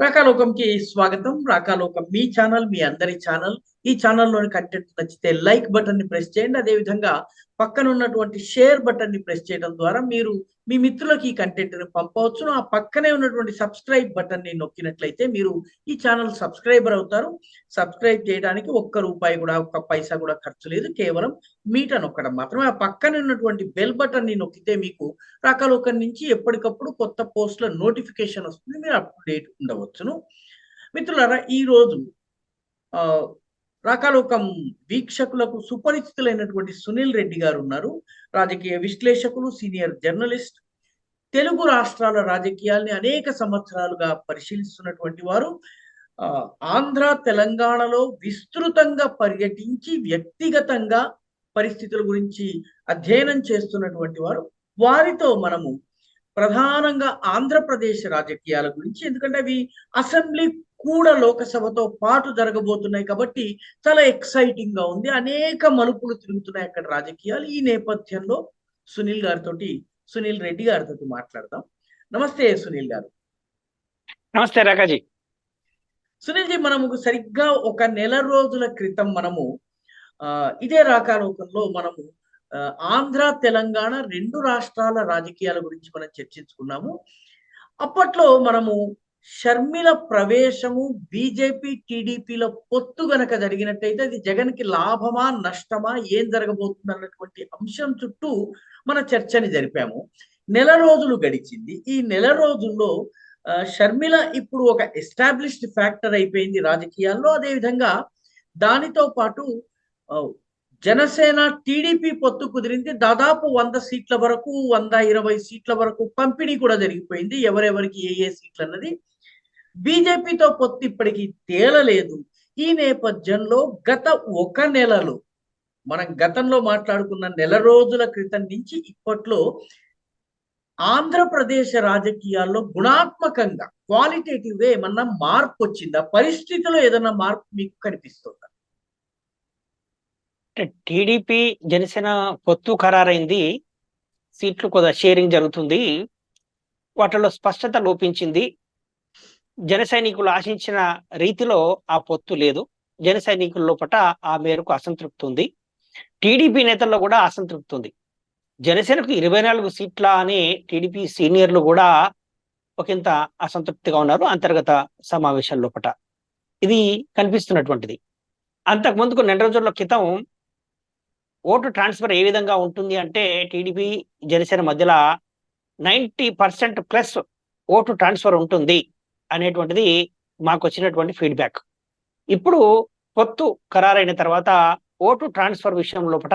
రాకాలోకంకి స్వాగతం. రాకాలోకం మీ ఛానల్, మీ అందరి ఛానల్. ఈ ఛానల్లోని కంటెంట్ నచ్చితే లైక్ బటన్ ని ప్రెస్ చేయండి. అదేవిధంగా పక్కన ఉన్నటువంటి షేర్ బటన్ ని ప్రెస్ చేయడం ద్వారా మీరు మీ మిత్రులకి ఈ కంటెంట్ ని పంపవచ్చును. ఆ పక్కనే ఉన్నటువంటి సబ్స్క్రైబ్ బటన్ ని నొక్కినట్లయితే మీరు ఈ ఛానల్ సబ్స్క్రైబర్ అవుతారు. సబ్స్క్రైబ్ చేయడానికి ఒక్క రూపాయి కూడా, ఒక్క పైసా కూడా ఖర్చు లేదు. కేవలం మీట నొక్కడం మాత్రమే. ఆ పక్కన ఉన్నటువంటి బెల్ బటన్ ని నొక్కితే మీకు రాకాలోకం నుంచి ఎప్పటికప్పుడు కొత్త పోస్టుల నోటిఫికేషన్ వస్తుంది. మీరు అప్ టు డేట్ ఉండవచ్చును. మిత్రులారా, ఈ రోజు రాకాలోకం వీక్షకులకు సుపరిచితులైనటువంటి సునీల్ రెడ్డి గారు ఉన్నారు. రాజకీయ విశ్లేషకులు, సీనియర్ జర్నలిస్ట్, తెలుగు రాష్ట్రాల రాజకీయాల్ని అనేక సంవత్సరాలుగా పరిశీలిస్తున్నటువంటి వారు. ఆంధ్ర, తెలంగాణలో విస్తృతంగా పర్యటించి వ్యక్తిగతంగా పరిస్థితుల గురించి అధ్యయనం చేస్తున్నటువంటి వారు. వారితో మనము ప్రధానంగా ఆంధ్రప్రదేశ్ రాజకీయాల గురించి, ఎందుకంటే అవి అసెంబ్లీ కూడా లోకసభతో పాటు జరగబోతున్నాయి కాబట్టి చాలా ఎక్సైటింగ్ గా ఉంది. అనేక మలుపులు తిరుగుతున్నాయి అక్కడ రాజకీయాలు. ఈ నేపథ్యంలో సునీల్ రెడ్డి గారితో మాట్లాడదాం. నమస్తే సునీల్ గారు. నమస్తే రాకాజీ. సునీల్ జీ, మనము సరిగ్గా ఒక నెల రోజుల క్రితం మనము ఇదే రాకాలోకంలో మనము ఆంధ్ర, తెలంగాణ రెండు రాష్ట్రాల రాజకీయాల గురించి మనం చర్చించుకున్నాము. అప్పట్లో మనము షర్మిల ప్రవేశము, బీజేపీ టీడీపీల పొత్తు గనక జరిగినట్టయితే అది జగన్ కి లాభమా నష్టమా, ఏం జరగబోతుంది అన్నటువంటి అంశం చుట్టూ మన చర్చని జరిపాము. నెల రోజులు గడిచింది. ఈ నెల రోజుల్లో షర్మిల ఇప్పుడు ఒక ఎస్టాబ్లిష్డ్ ఫ్యాక్టర్ అయిపోయింది రాజకీయాల్లో. అదేవిధంగా దానితో పాటు జనసేన టీడీపీ పొత్తు కుదిరింది. దాదాపు 100 సీట్ల వరకు, 120 సీట్ల వరకు పంపిణీ కూడా జరిగిపోయింది. ఎవరెవరికి ఏ సీట్లు అన్నది. బీజేపీతో పొత్తు ఇప్పటికీ తేలలేదు. ఈ నేపథ్యంలో గత ఒక నెలలో, మనం గతంలో మాట్లాడుకున్న నెల రోజుల క్రితం నుంచి ఇప్పట్లో ఆంధ్రప్రదేశ్ రాజకీయాల్లో గుణాత్మకంగా, క్వాలిటేటివ్ గా ఏమన్నా మార్పు వచ్చిందా? పరిస్థితిలో ఏదన్నా మార్పు మీకు కనిపిస్తుందా? టీడీపీ జనసేన పొత్తు ఖరారైంది. సీట్లు కొద్దిగా షేరింగ్ జరుగుతుంది. వాటిలో స్పష్టత లోపించింది. జన సైనికులు ఆశించిన రీతిలో ఆ పొత్తు లేదు. జన సైనికుల లోపల ఆ మేరకు అసంతృప్తి ఉంది. టీడీపీ నేతల్లో కూడా అసంతృప్తి ఉంది. జనసేనకు 24 సీట్ల అని టీడీపీ సీనియర్లు కూడా ఒకంత అసంతృప్తిగా ఉన్నారు అంతర్గత సమావేశాల లోపల. ఇది కనిపిస్తున్నటువంటిది. అంతకు ముందుకు నెల రోజుల క్రితం ఓటు ట్రాన్స్ఫర్ ఏ విధంగా ఉంటుంది అంటే, టీడీపీ జనసేన మధ్యలో 90% ప్లస్ ఓటు ట్రాన్స్ఫర్ ఉంటుంది అనేటువంటిది మాకు వచ్చినటువంటి ఫీడ్బ్యాక్. ఇప్పుడు పొత్తు ఖరారైన తర్వాత ఓటు ట్రాన్స్ఫర్ విషయం లోపల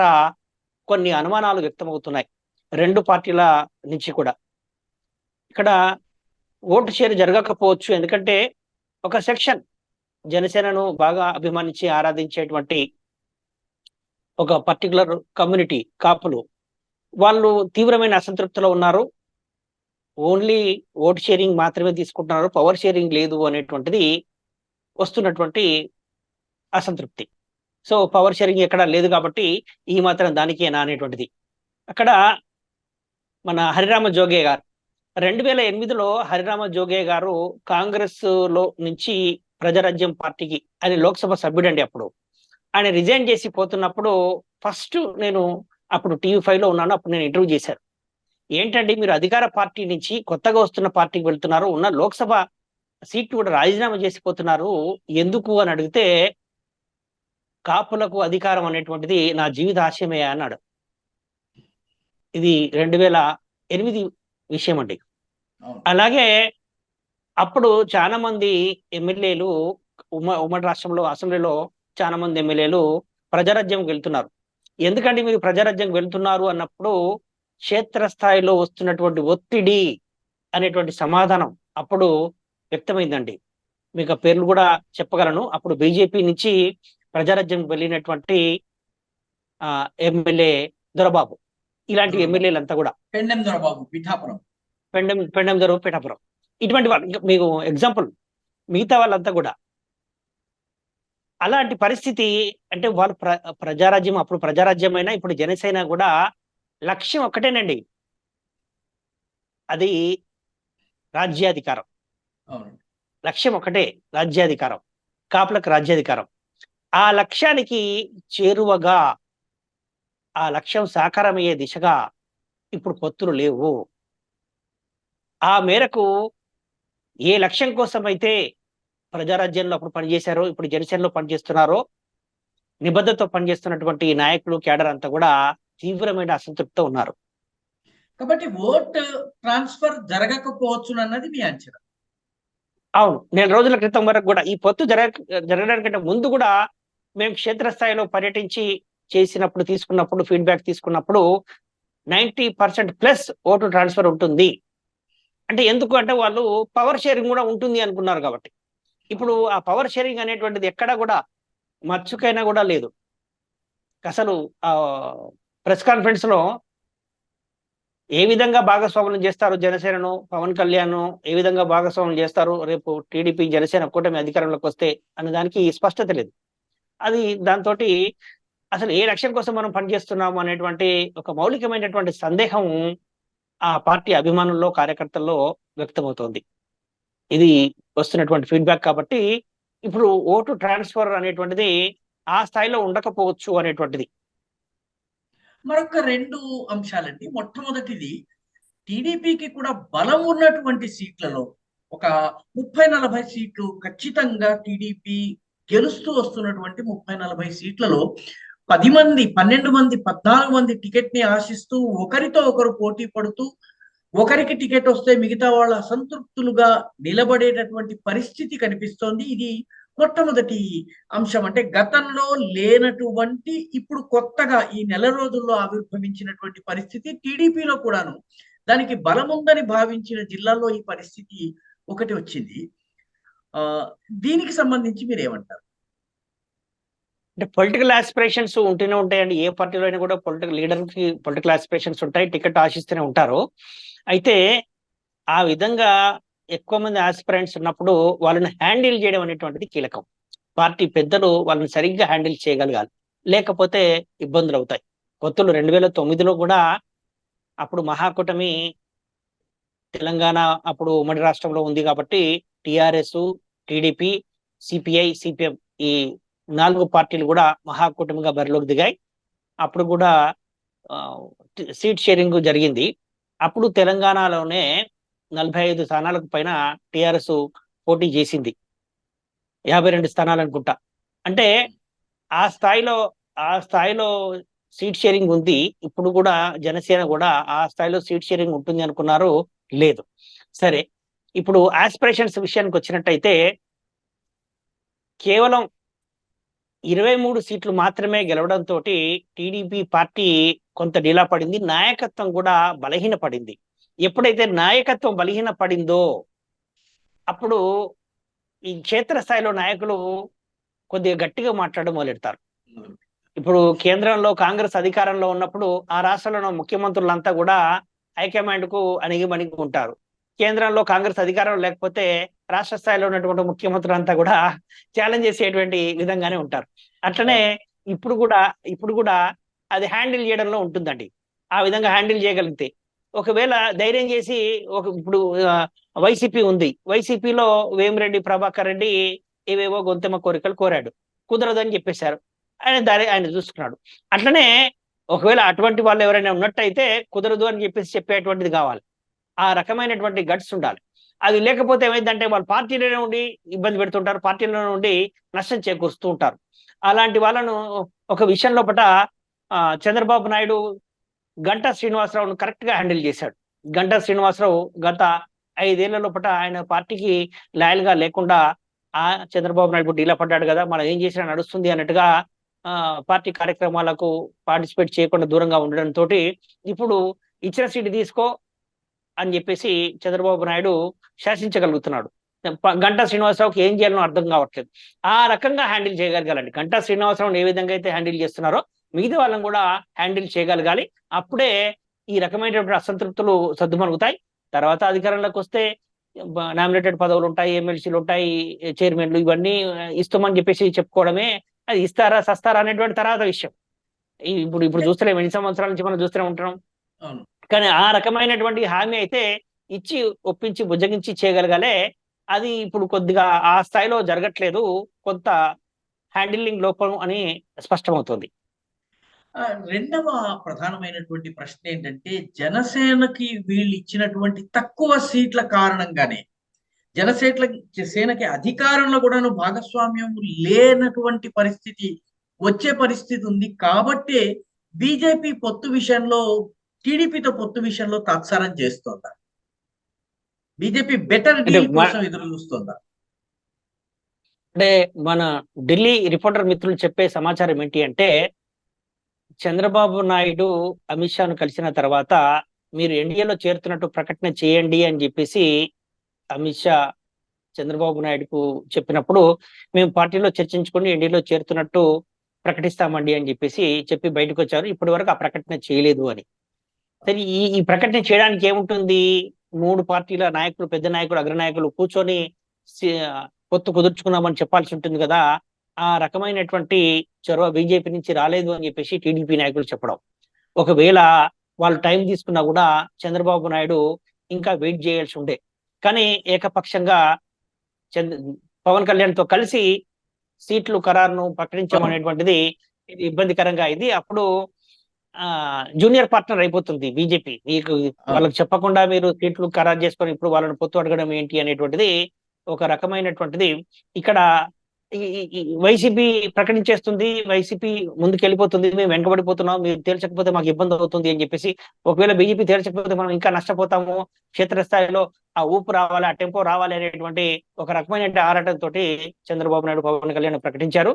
కొన్ని అనుమానాలు వ్యక్తమవుతున్నాయి రెండు పార్టీల నుంచి కూడా. ఇక్కడ ఓటు షేర్ జరగకపోవచ్చు, ఎందుకంటే ఒక సెక్షన్ జనసేనను బాగా అభిమానించి ఆరాధించేటువంటి ఒక పర్టికులర్ కమ్యూనిటీ, కాపులు, వాళ్ళు తీవ్రమైన అసంతృప్తిలో ఉన్నారు. ఓన్లీ ఓటు షేరింగ్ మాత్రమే తీసుకుంటున్నారు, పవర్ షేరింగ్ లేదు అనేటువంటిది వస్తున్నటువంటి అసంతృప్తి. సో పవర్ షేరింగ్ ఎక్కడ లేదు కాబట్టి ఈ మాత్రం దానికేనా అనేటువంటిది. అక్కడ మన హరిరామ జోగే గారు 2008లో హరిరామ జోగే గారు కాంగ్రెస్ లో నుంచి ప్రజారాజ్యం పార్టీకి, ఆయన లోక్సభ సభ్యుడండి. అప్పుడు ఆయన రిజైన్ చేసి పోతున్నప్పుడు ఫస్ట్ నేను అప్పుడు TV5లో ఉన్నాను. అప్పుడు నేను ఇంటర్వ్యూ చేశాను. ఏంటండి మీరు అధికార పార్టీ నుంచి కొత్తగా వస్తున్న పార్టీకి వెళ్తున్నారు, ఉన్న లోక్సభ సీట్లు కూడా రాజీనామా చేసిపోతున్నారు ఎందుకు అని అడిగితే, కాపులకు అధికారం అనేటువంటిది నా జీవిత ఆశయమే అన్నాడు. ఇది 2008 విషయం అండి. అలాగే అప్పుడు చాలా మంది ఎమ్మెల్యేలు ఉమ్మడి రాష్ట్రంలో అసెంబ్లీలో చాలా మంది ఎమ్మెల్యేలు ప్రజారాజ్యంకి వెళ్తున్నారు. ఎందుకంటే మీరు ప్రజారాజ్యంకి వెళ్తున్నారు అన్నప్పుడు క్షేత్రస్థాయిలో వస్తున్నటువంటి ఒత్తిడి అనేటువంటి సమాధానం అప్పుడు వ్యక్తమైందండి. మీకు ఆ పేర్లు కూడా చెప్పగలను. అప్పుడు బీజేపీ నుంచి ప్రజారాజ్యం వెళ్ళినటువంటి ఎమ్మెల్యే దొరబాబు, ఇలాంటి ఎమ్మెల్యేలంతా కూడా, పెండెం దొరబాబు పిఠాపురం, పెండెం దొరబాబు పిఠాపురం, ఇటువంటి వాళ్ళు, ఇంకా మీకు ఎగ్జాంపుల్ మిగతా వాళ్ళంతా కూడా. అలాంటి పరిస్థితి అంటే వాళ్ళు ప్రజారాజ్యం, అప్పుడు ప్రజారాజ్యం అయినా ఇప్పుడు జనసేన కూడా లక్ష్యం ఒక్కటేనండి, అది రాజ్యాధికారం. లక్ష్యం ఒకటే, రాజ్యాధికారం, కాపులకు రాజ్యాధికారం. ఆ లక్ష్యానికి చేరువగా, ఆ లక్ష్యం సాకారమయ్యే దిశగా ఇప్పుడు పొత్తులు లేవు. ఆ మేరకు ఏ లక్ష్యం కోసం అయితే ప్రజారాజ్యంలో అప్పుడు పనిచేశారో, ఇప్పుడు జనసేనలో పనిచేస్తున్నారో, నిబద్ధతతో పనిచేస్తున్నటువంటి ఈ నాయకులు, కేడర్ అంతా కూడా తీవ్రమైన అసంతృప్తితో ఉన్నారు. కాబట్టి ఓట్ ట్రాన్స్ఫర్ జరగకపోవచ్చు అన్నది మీ అంచనా. అవును, నెల రోజుల క్రితం వరకు కూడా ఈ పొత్తు జరగడానికంటే ముందు కూడా మేము క్షేత్రస్థాయిలో పర్యటించి చేసినప్పుడు, తీసుకున్నప్పుడు, ఫీడ్బ్యాక్ తీసుకున్నప్పుడు 90% ప్లస్ ఓటు ట్రాన్స్ఫర్ ఉంటుంది. అంటే ఎందుకు అంటే వాళ్ళు పవర్ షేరింగ్ కూడా ఉంటుంది అనుకున్నారు కాబట్టి. ఇప్పుడు ఆ పవర్ షేరింగ్ అనేటువంటిది ఎక్కడా కూడా మచ్చుకైనా కూడా లేదు. అసలు ఆ ప్రెస్ కాన్ఫరెన్స్ లో ఏ విధంగా భాగస్వాములు చేస్తారు జనసేనను, పవన్ కళ్యాణ్ ఏ విధంగా భాగస్వాములు చేస్తారు రేపు టీడీపీ జనసేన కూటమి అధికారంలోకి వస్తే అనే దానికి స్పష్టత లేదు. అది దాంతో అసలు ఏ లక్ష్యం కోసం మనం పనిచేస్తున్నాము అనేటువంటి ఒక మౌలికమైనటువంటి సందేహం ఆ పార్టీ అభిమానుల్లో, కార్యకర్తల్లో వ్యక్తమవుతోంది. ఇది వస్తున్నటువంటి ఫీడ్బ్యాక్. కాబట్టి ఇప్పుడు ఓటు ట్రాన్స్ఫర్ అనేటువంటిది ఆ స్థాయిలో ఉండకపోవచ్చు అనేటువంటిది. మరొక 2 అంశాలండి. మొట్టమొదటిది, టీడీపీకి కూడా బలం ఉన్నటువంటి సీట్లలో ఒక 30-40 సీట్లు ఖచ్చితంగా టీడీపీ గెలుస్తూ వస్తున్నటువంటి 30-40 సీట్లలో 10 మంది, 12 మంది, 14 మంది టికెట్ ని ఆశిస్తూ ఒకరితో ఒకరు పోటీ పడుతూ, ఒకరికి టికెట్ వస్తే మిగతా వాళ్ళ అసంతృప్తులుగా నిలబడేటటువంటి పరిస్థితి కనిపిస్తోంది. ఇది మొట్టమొదటి అంశం. అంటే గతంలో లేనటువంటి, ఇప్పుడు కొత్తగా ఈ నెల రోజుల్లో ఆవిర్భవించినటువంటి పరిస్థితి టీడీపీలో కూడాను. దానికి బలముందని భావించిన జిల్లాల్లో ఈ పరిస్థితి ఒకటి వచ్చింది. దీనికి సంబంధించి మీరేమంటారు? అంటే పొలిటికల్ ఆస్పిరేషన్స్ ఉంటూనే ఉంటాయండి. ఏ పార్టీలో అయినా కూడా పొలిటికల్ లీడర్ కి పొలిటికల్ ఆస్పిరేషన్స్ ఉంటాయి, టికెట్ ఆశిస్తూనే ఉంటారు. అయితే ఆ విధంగా ఎక్కువ మంది ఆస్పిరెంట్స్ ఉన్నప్పుడు వాళ్ళని హ్యాండిల్ చేయడం అనేటువంటిది కీలకం. పార్టీ పెద్దలు వాళ్ళని సరిగ్గా హ్యాండిల్ చేయగలగాలి, లేకపోతే ఇబ్బందులు అవుతాయి. పొత్తులు 2009లో కూడా అప్పుడు మహాకూటమి తెలంగాణ అప్పుడు ఉమ్మడి రాష్ట్రంలో ఉంది కాబట్టి టిఆర్ఎస్, టీడీపీ, సిపిఐ, సిపిఎం ఈ 4 పార్టీలు కూడా మహాకూటమిగా బరిలోకి దిగాయి. అప్పుడు కూడా సీట్ షేరింగ్ జరిగింది. అప్పుడు తెలంగాణలోనే 45 స్థానాలకు పైన టిఆర్ఎస్ పోటీ చేసింది, 52 స్థానాలు అనుకుంటా. అంటే ఆ స్థాయిలో ఆ స్థాయిలో సీట్ షేరింగ్ ఉంది. ఇప్పుడు కూడా జనసేన కూడా ఆ స్థాయిలో సీట్ షేరింగ్ ఉంటుంది అనుకున్నారు, లేదు. సరే, ఇప్పుడు ఆస్పిరేషన్స్ విషయానికి వచ్చినట్టయితే కేవలం 23 సీట్లు మాత్రమే గెలవడంతో టీడీపీ పార్టీ కొంత డీలా పడింది, నాయకత్వం కూడా బలహీన పడింది. ఎప్పుడైతే నాయకత్వం బలహీన పడిందో అప్పుడు ఈ క్షేత్రస్థాయిలో నాయకులు కొద్దిగా గట్టిగా మాట్లాడడం మొదలెడతారు. ఇప్పుడు కేంద్రంలో కాంగ్రెస్ అధికారంలో ఉన్నప్పుడు ఆ రాష్ట్రంలో ముఖ్యమంత్రులంతా కూడా హైకమాండ్ కు అణిగి ఉంటారు. కేంద్రంలో కాంగ్రెస్ అధికారం లేకపోతే రాష్ట్ర స్థాయిలో ఉన్నటువంటి ముఖ్యమంత్రులు అంతా కూడా ఛాలెంజ్ చేసేటువంటి విధంగానే ఉంటారు. అట్లనే ఇప్పుడు కూడా అది హ్యాండిల్ చేయడంలో ఉంటుందండి. ఆ విధంగా హ్యాండిల్ చేయగలిగితే, ఒకవేళ ధైర్యం చేసి ఇప్పుడు వైసీపీ ఉంది, వైసీపీలో వేమిరెడ్డి ప్రభాకర్ రెడ్డి ఏవేవో గొంతెమ్మ కోరికలు కోరాడు, కుదరదని చెప్పేశారు. ఆయన చూసుకున్నాడు. అట్లనే ఒకవేళ అటువంటి వాళ్ళు ఎవరైనా ఉన్నట్టయితే కుదరదు అని చెప్పేటువంటిది కావాలి. ఆ రకమైనటువంటి గట్స్ ఉండాలి. అది లేకపోతే ఏమైందంటే వాళ్ళు పార్టీలోనే ఉండి ఇబ్బంది పెడుతుంటారు, పార్టీలోనే ఉండి నష్టం చేకూరుస్తూ ఉంటారు. అలాంటి వాళ్ళను ఒక విషయం లోపల చంద్రబాబు నాయుడు గంటా శ్రీనివాసరావును కరెక్ట్ గా హ్యాండిల్ చేశాడు. గంటా శ్రీనివాసరావు గత 5 ఏళ్ల లోపల ఆయన పార్టీకి లాయల్ గా లేకుండా చంద్రబాబు నాయుడు డీలా పడ్డాడు కదా, మనం ఏం చేసినా నడుస్తుంది అన్నట్టుగా పార్టీ కార్యక్రమాలకు పార్టిసిపేట్ చేయకుండా దూరంగా ఉండడంతో ఇప్పుడు ఇచ్చిన సీటు తీసుకో అని చెప్పేసి చంద్రబాబు నాయుడు శాసించగలుగుతున్నాడు. గంటా శ్రీనివాసరావుకి ఏం చేయాలో అర్థం కావట్లేదు. ఆ రకంగా హ్యాండిల్ చేయగలగాలండి. గంటా శ్రీనివాసరావుని ఏ విధంగా అయితే హ్యాండిల్ చేస్తున్నారో మిగతా వాళ్ళని కూడా హ్యాండిల్ చేయగలగాలి. అప్పుడే ఈ రకమైనటువంటి అసంతృప్తులు సర్దుమణుగుతాయి. తర్వాత అధికారంలోకి వస్తే నామినేటెడ్ పదవులు ఉంటాయి, ఎమ్మెల్సీలు ఉంటాయి, చైర్మన్లు, ఇవన్నీ ఇస్తామని చెప్పేసి చెప్పుకోవడమే. అది ఇస్తారా సస్తారా అనేటువంటి తర్వాత విషయం. ఇప్పుడు చూస్తలేము, ఎన్ని సంవత్సరాల నుంచి మనం చూస్తూనే ఉంటున్నాం. కానీ ఆ రకమైనటువంటి హామీ అయితే ఇచ్చి ఒప్పించి బుజ్జగించి చేయగలగాలే అది ఇప్పుడు కొద్దిగా ఆ స్థాయిలో జరగట్లేదు, కొంత హ్యాండిలింగ్ లోపం అని స్పష్టమవుతుంది. రెండవ ప్రధానమైనటువంటి ప్రశ్న ఏంటంటే, జనసేనకి వీళ్ళు ఇచ్చినటువంటి తక్కువ సీట్ల కారణంగానే సేనకి అధికారంలో కూడాను భాగస్వామ్యం లేనటువంటి పరిస్థితి వచ్చే పరిస్థితి ఉంది. కాబట్టే బీజేపీ పొత్తు విషయంలో టీడీపీతో పొత్తు విషయంలో తాత్సారం చేస్తోందా? బీజేపీ బెటర్ అంటే డీల్ కోసం ఎదురు చూస్తోందా? అంటే మన ఢిల్లీ రిపోర్టర్ మిత్రులు చెప్పే సమాచారం ఏంటి అంటే, చంద్రబాబు నాయుడు అమిత్ షాను కలిసిన తర్వాత మీరు ఎన్డీఏలో చేరుతున్నట్టు ప్రకటన చేయండి అని చెప్పేసి అమిత్ షా చంద్రబాబు నాయుడుకు చెప్పినప్పుడు, మేము పార్టీలో చర్చించుకొని ఎన్డీఏలో చేరుతున్నట్టు ప్రకటిస్తామండి అని చెప్పేసి చెప్పి బయటకు వచ్చారు. ఇప్పటి వరకు ఆ ప్రకటన చేయలేదు అని. సరే, ఈ ప్రకటన చేయడానికి ఏముంటుంది? 3 పార్టీల నాయకులు, పెద్ద నాయకులు, అగ్రనాయకులు కూర్చొని పొత్తు కుదుర్చుకున్నామని చెప్పాల్సి ఉంటుంది కదా. ఆ రకమైనటువంటి చొరవ బీజేపీ నుంచి రాలేదు అని చెప్పేసి టీడీపీ నాయకులు చెప్పడం. ఒకవేళ వాళ్ళు టైం తీసుకున్నా కూడా చంద్రబాబు నాయుడు ఇంకా వెయిట్ చేయాల్సి ఉండే. కానీ ఏకపక్షంగా పవన్ కళ్యాణ్ తో కలిసి సీట్లు ఖరారును ప్రకటించడం అనేటువంటిది ఇది ఇబ్బందికరంగా అయింది. అప్పుడు జూనియర్ పార్ట్నర్ అయిపోతుంది బీజేపీ. మీకు వాళ్ళకి చెప్పకుండా మీరు సీట్లు ఖరారు చేసుకొని ఇప్పుడు వాళ్ళని పొత్తు అడగడం ఏంటి అనేటువంటిది ఒక రకమైనటువంటిది. ఇక్కడ వైసీపీ ప్రకటించేస్తుంది, వైసీపీ ముందుకు వెళ్ళిపోతుంది, మేము వెనకబడిపోతున్నాం, మీరు తేల్చకపోతే మాకు ఇబ్బంది అవుతుంది అని చెప్పేసి. ఒకవేళ బీజేపీ తేల్చకపోతే మనం ఇంకా నష్టపోతాము, క్షేత్రస్థాయిలో ఆ ఊపు రావాలి, ఆ టెంపో రావాలి అనేటువంటి ఒక రకమైన ఆరాటంతో చంద్రబాబు నాయుడు, పవన్ కళ్యాణ్ ప్రకటించారు.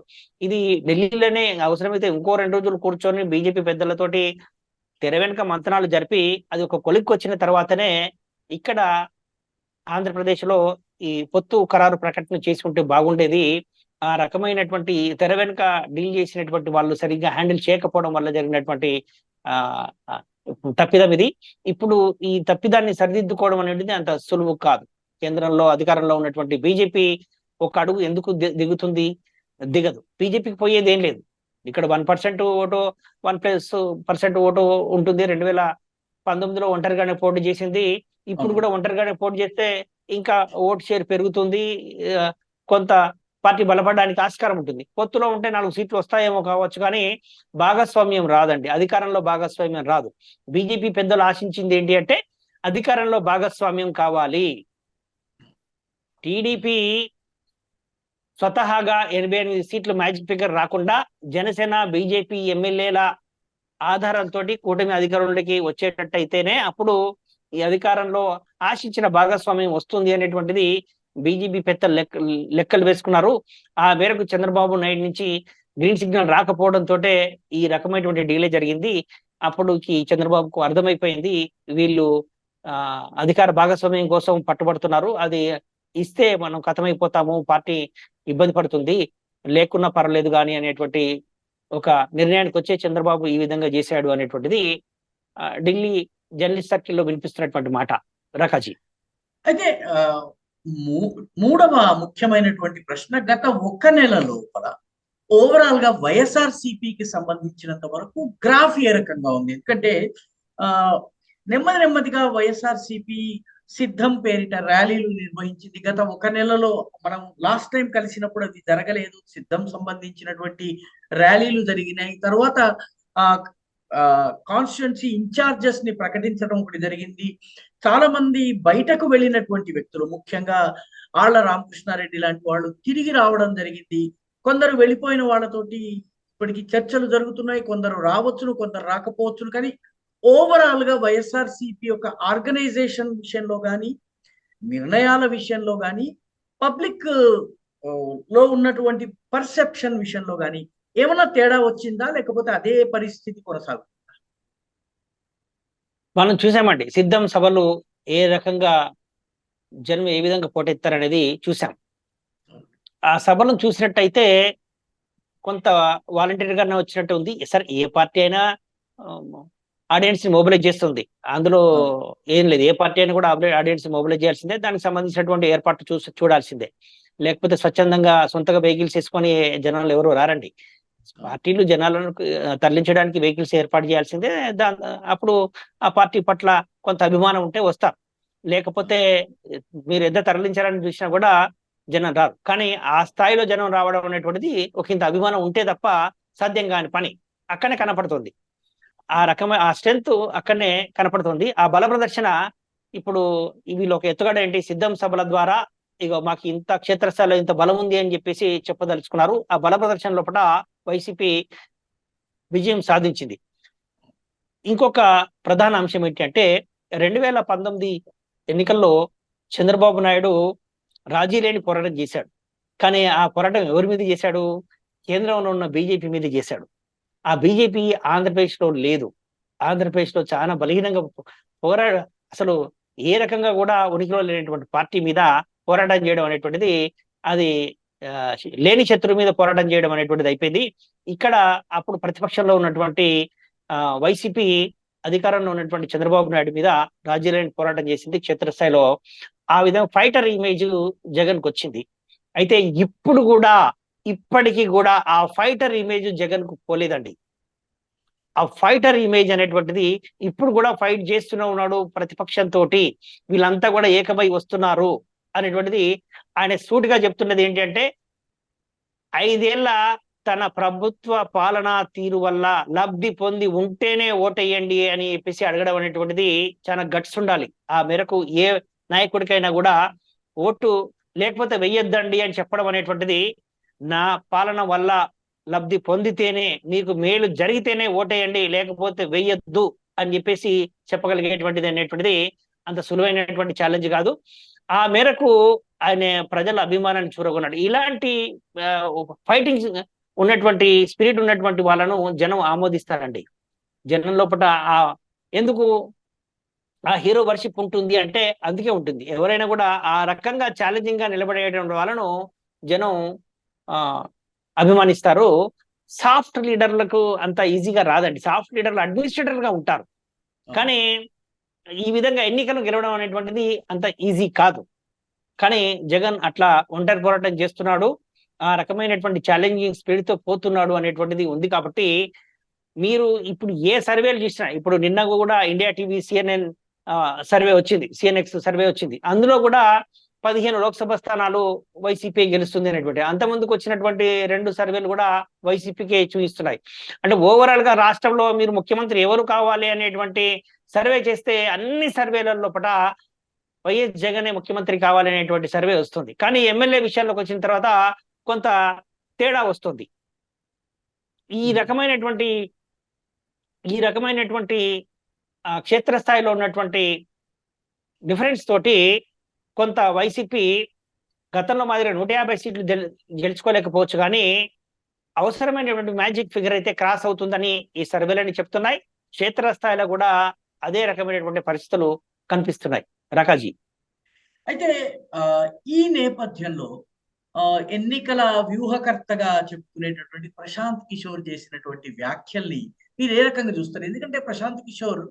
ఇది ఢిల్లీలోనే అవసరమైతే ఇంకో 2 రోజులు కూర్చొని బీజేపీ పెద్దలతోటి తెర వెనుక మంతనాలు జరిపి అది ఒక కొలిక్కి వచ్చిన తర్వాతనే ఇక్కడ ఆంధ్రప్రదేశ్ లో ఈ పొత్తు ఖరారు ప్రకటన చేసుకుంటే బాగుండేది. ఆ రకమైనటువంటి తెర వెనుక డీల్ చేసినటువంటి వాళ్ళు సరిగ్గా హ్యాండిల్ చేయకపోవడం వల్ల జరిగినటువంటి తప్పిదం ఇది. ఇప్పుడు ఈ తప్పిదాన్ని సరిదిద్దుకోవడం అనేది అంత సులువు కాదు. కేంద్రంలో అధికారంలో ఉన్నటువంటి బీజేపీ ఒక అడుగు ఎందుకు దిగుతుంది? దిగదు. బీజేపీకి పోయేది ఏం లేదు. ఇక్కడ 1% ఓటు, 1+% ఓటు ఉంటుంది. 2019లో ఒంటరిగానే పోటీ చేసింది. ఇప్పుడు కూడా ఒంటరిగానే పోటీ చేస్తే ఇంకా ఓటు షేర్ పెరుగుతుంది, కొంత పార్టీ బలపడడానికి ఆస్కారం ఉంటుంది. పొత్తులో ఉంటే 4 సీట్లు వస్తాయేమో కావచ్చు, కానీ భాగస్వామ్యం రాదండి. అధికారంలో భాగస్వామ్యం రాదు. బీజేపీ పెద్దలు ఆశించింది ఏంటి అంటే అధికారంలో భాగస్వామ్యం కావాలి. టీడీపీ స్వతహాగా 88 సీట్లు మ్యాజిక్ ఫిగర్ రాకుండా జనసేన, బీజేపీ ఎమ్మెల్యేల ఆధారంతో కూటమి అధికారులకి వచ్చేటట్టయితేనే అప్పుడు ఈ అధికారంలో ఆశించిన భాగస్వామ్యం వస్తుంది అనేటువంటిది బీజేపీ పెద్ద లెక్కలు వేసుకున్నారు. ఆ మేరకు చంద్రబాబు నాయుడు నుంచి గ్రీన్ సిగ్నల్ రాకపోవడంతో ఈ రకమైనటువంటి డీలే జరిగింది. అప్పుడుకి చంద్రబాబుకు అర్థమైపోయింది వీళ్ళు అధికార భాగస్వామ్యం కోసం పట్టుబడుతున్నారు, అది ఇస్తే మనం కథమైపోతాము, పార్టీ ఇబ్బంది పడుతుంది, లేకున్నా పర్లేదు కానీ అనేటువంటి ఒక నిర్ణయానికి వచ్చే చంద్రబాబు ఈ విధంగా చేశాడు అనేటువంటిది ఢిల్లీ జర్నలిస్ట్ సర్కిల్లో వినిపిస్తున్నటువంటి మాట. రకాజీ, అయితే మూడవ ముఖ్యమైనటువంటి ప్రశ్న, గత 1 నెల లోపల ఓవరాల్ గా వైఎస్ఆర్సీపీకి సంబంధించినంత వరకు గ్రాఫ్ ఏ రకంగా ఉంది? ఎందుకంటే నెమ్మదిగా వైఎస్ఆర్సీపీ సిద్ధం పేరిట ర్యాలీలు నిర్వహించింది. గత 1 నెలలో మనం లాస్ట్ టైం కలిసినప్పుడు అది జరగలేదు. సిద్ధం సంబంధించినటువంటి ర్యాలీలు జరిగినాయి. తర్వాత కాన్స్టిట్యున్సీ ఇన్ఛార్జెస్ ని ప్రకటించడం ఒకటి జరిగింది. చాలా మంది బయటకు వెళ్ళినటువంటి వ్యక్తులు, ముఖ్యంగా ఆళ్ల రామకృష్ణారెడ్డి లాంటి వాళ్ళు తిరిగి రావడం జరిగింది. కొందరు వెళ్ళిపోయిన వాళ్ళతోటి ఇప్పటికి చర్చలు జరుగుతున్నాయి. కొందరు రావచ్చును, కొందరు రాకపోవచ్చును. కానీ ఓవరాల్ గా వైఎస్ఆర్సీపీ యొక్క ఆర్గనైజేషన్ విషయంలో కానీ, నిర్ణయాల విషయంలో కానీ, పబ్లిక్ లో ఉన్నటువంటి పర్సెప్షన్ విషయంలో కానీ ఏమన్నా తేడా వచ్చిందా, లేకపోతే అదే పరిస్థితి కొనసాగుతుందా? మనం చూసామండి సిద్ధం సభలు ఏ రకంగా జనం ఏ విధంగా పోటెత్తారనేది చూసాం. ఆ సభలను చూసినట్టయితే కొంత వాలంటీర్ గానే వచ్చినట్టు ఉంది. సరే, ఏ పార్టీ అయినా ఆడియన్స్ ని మొబిలైజ్ చేస్తుంది, అందులో ఏం లేదు. ఏ పార్టీ అయినా కూడా ఆడియన్స్ మొబిలైజ్ చేయాల్సిందే, దానికి సంబంధించినటువంటి ఏర్పాట్లు చూడాల్సిందే. లేకపోతే స్వచ్ఛందంగా సొంతగా వెహికల్స్ వేసుకొని జనాలు ఎవరు రారండి. పార్టీలు జనాలను తరలించడానికి వెహికల్స్ ఏర్పాటు చేయాల్సిందే. అప్పుడు ఆ పార్టీ పట్ల కొంత అభిమానం ఉంటే వస్తారు. లేకపోతే మీరు ఎంత తరలించాలని చూసినా కూడా జనం రారు. కానీ ఆ స్థాయిలో జనం రావడం అనేటువంటిది ఒక ఇంత అభిమానం ఉంటే తప్ప సాధ్యం కాని పని. అక్కడనే కనపడుతుంది ఆ రకమైన ఆ స్ట్రెంత్ అక్కడనే కనపడుతుంది. ఆ బల ప్రదర్శన ఇప్పుడు వీళ్ళు ఒక ఎత్తుగడ ఏంటి, సిద్ధం సభల ద్వారా ఇక మాకు ఇంత క్షేత్రస్థాయిలో ఇంత బలం ఉంది అని చెప్పేసి చెప్పదలుచుకున్నారు. ఆ బల ప్రదర్శన లోపల వైసీపీ విజయం సాధించింది. ఇంకొక ప్రధాన అంశం ఏంటంటే 2019 ఎన్నికల్లో చంద్రబాబు నాయుడు రాజీ లేని పోరాటం చేశాడు. కానీ ఆ పోరాటం ఎవరి మీద చేశాడు? కేంద్రంలో ఉన్న బీజేపీ మీద చేశాడు. ఆ బీజేపీ ఆంధ్రప్రదేశ్ లో లేదు. ఆంధ్రప్రదేశ్ లో చాలా బలహీనంగా అసలు ఏ రకంగా కూడా ఉనికిలో లేనటువంటి పార్టీ మీద పోరాటం చేయడం అనేటువంటిది అది లేని శత్రువు మీద పోరాటం చేయడం అనేటువంటిది అయిపోయింది. ఇక్కడ అప్పుడు ప్రతిపక్షంలో ఉన్నటువంటి వైసీపీ అధికారంలో ఉన్నటువంటి చంద్రబాబు నాయుడు మీద రాజీ లేని పోరాటం చేసింది క్షేత్రస్థాయిలో. ఆ విధంగా ఫైటర్ ఇమేజ్ జగన్ కు వచ్చింది. అయితే ఇప్పుడు కూడా ఇప్పటికీ కూడా ఆ ఫైటర్ ఇమేజ్ జగన్ కు పోలేదండి. ఆ ఫైటర్ ఇమేజ్ అనేటువంటిది ఇప్పుడు కూడా ఫైట్ చేస్తూనే ఉన్నాడు ప్రతిపక్షంతో. వీళ్ళంతా కూడా ఏకమై వస్తున్నారు అనేటువంటిది ఆయన సూటిగా చెప్తున్నది ఏంటంటే 5 ఏళ్ల తన ప్రభుత్వ పాలనా తీరు వల్ల లబ్ధి పొంది ఉంటేనే ఓటేయండి అని చెప్పేసి అడగడం అనేటువంటిది చాలా గట్స్ ఉండాలి. ఆ మేరకు ఏ నాయకుడికైనా కూడా ఓటు లేకపోతే వెయ్యొద్దండి అని చెప్పడం అనేటువంటిది, నా పాలన వల్ల లబ్ధి పొందితేనే, మీకు మేలు జరిగితేనే ఓటేయండి లేకపోతే వెయ్యొద్దు అని చెప్పేసి చెప్పగలిగేటువంటిది అనేటువంటిది అంత సులువైనటువంటి ఛాలెంజ్ కాదు. ఆ మేరకు ఆయన ప్రజల అభిమానాన్ని చూరగొన్నాడు. ఇలాంటి ఫైటింగ్ ఉన్నటువంటి స్పిరిట్ ఉన్నటువంటి వాళ్ళను జనం ఆమోదిస్తారండి. జనం లోపల ఎందుకు ఆ హీరో వర్షిప్ ఉంటుంది అంటే అందుకే ఉంటుంది. ఎవరైనా కూడా ఆ రకంగా ఛాలెంజింగ్ గా నిలబడేటువంటి వాళ్ళను జనం అభిమానిస్తారు. సాఫ్ట్ లీడర్లకు అంత ఈజీగా రాదండి. సాఫ్ట్ లీడర్లు అడ్మినిస్ట్రేటర్ గా ఉంటారు, కానీ ఈ విధంగా ఎన్నికలు గెలవడం అనేటువంటిది అంత ఈజీ కాదు. కానీ జగన్ అట్లా ఒంటరి పోరాటం చేస్తున్నాడు, ఆ రకమైనటువంటి ఛాలెంజింగ్ స్పిరిట్ తో పోతున్నాడు అనేటువంటిది ఉంది. కాబట్టి మీరు ఇప్పుడు ఏ సర్వేలు చూసినా, ఇప్పుడు నిన్న కూడా ఇండియా టీవీ సిఎన్ఎన్ సర్వే వచ్చింది, సిఎన్ఎక్స్ సర్వే వచ్చింది. అందులో కూడా 15 లోక్సభ స్థానాలు వైసీపీ గెలుస్తుంది అనేటువంటి, అంత ముందుకు వచ్చినటువంటి 2 సర్వేలు కూడా వైసీపీకే చూపిస్తున్నాయి. అంటే ఓవరాల్ గా రాష్ట్రంలో మీరు ముఖ్యమంత్రి ఎవరు కావాలి అనేటువంటి సర్వే చేస్తే అన్ని సర్వేల లోపల వైఎస్ జగనే ముఖ్యమంత్రి కావాలనేటువంటి సర్వే వస్తుంది. కానీ ఎమ్మెల్యే విషయాల్లోకి వచ్చిన తర్వాత కొంత తేడా వస్తుంది. ఈ రకమైనటువంటి క్షేత్రస్థాయిలో ఉన్నటువంటి డిఫరెన్స్ తోటి కొంత వైసీపీ గతంలో మాదిరి 150 సీట్లు గెలుచుకోలేకపోవచ్చు, కానీ అవసరమైనటువంటి మ్యాజిక్ ఫిగర్ అయితే క్రాస్ అవుతుందని ఈ సర్వేలని చెప్తున్నాయి. క్షేత్రస్థాయిలో కూడా అదే రకమైనటువంటి పరిస్థితులు కనిపిస్తున్నాయి. రకాజీ, అయితే ఈ నేపథ్యంలో ఎన్నికల వ్యూహకర్తగా చెప్పుకునేటటువంటి ప్రశాంత్ కిషోర్ చేసినటువంటి వ్యాఖ్యల్ని మీరు ఏ రకంగా చూస్తారు? ఎందుకంటే ప్రశాంత్ కిషోర్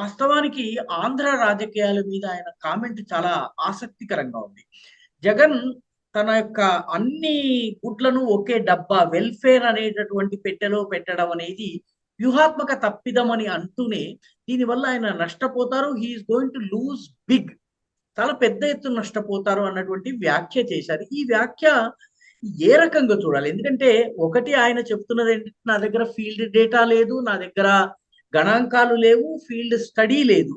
వాస్తవానికి ఆంధ్ర రాజకీయాల మీద ఆయన కామెంట్ చాలా ఆసక్తికరంగా ఉంది. జగన్ తన యొక్క అన్ని గుడ్లను ఒకే డబ్బా, వెల్ఫేర్ అనేటటువంటి పెట్టెలో పెట్టడం అనేది వ్యూహాత్మక తప్పిదం అని అంటూనే, దీనివల్ల ఆయన నష్టపోతారు, he's going to lose big, చాలా పెద్ద ఎత్తున నష్టపోతారు అన్నటువంటి వ్యాఖ్య చేశారు. ఈ వ్యాఖ్య ఏ రకంగా చూడాలి? ఎందుకంటే ఒకటి ఆయన చెప్తున్నది ఏంటంటే, నా దగ్గర ఫీల్డ్ డేటా లేదు, నా దగ్గర గణాంకాలు లేవు, ఫీల్డ్ స్టడీ లేదు,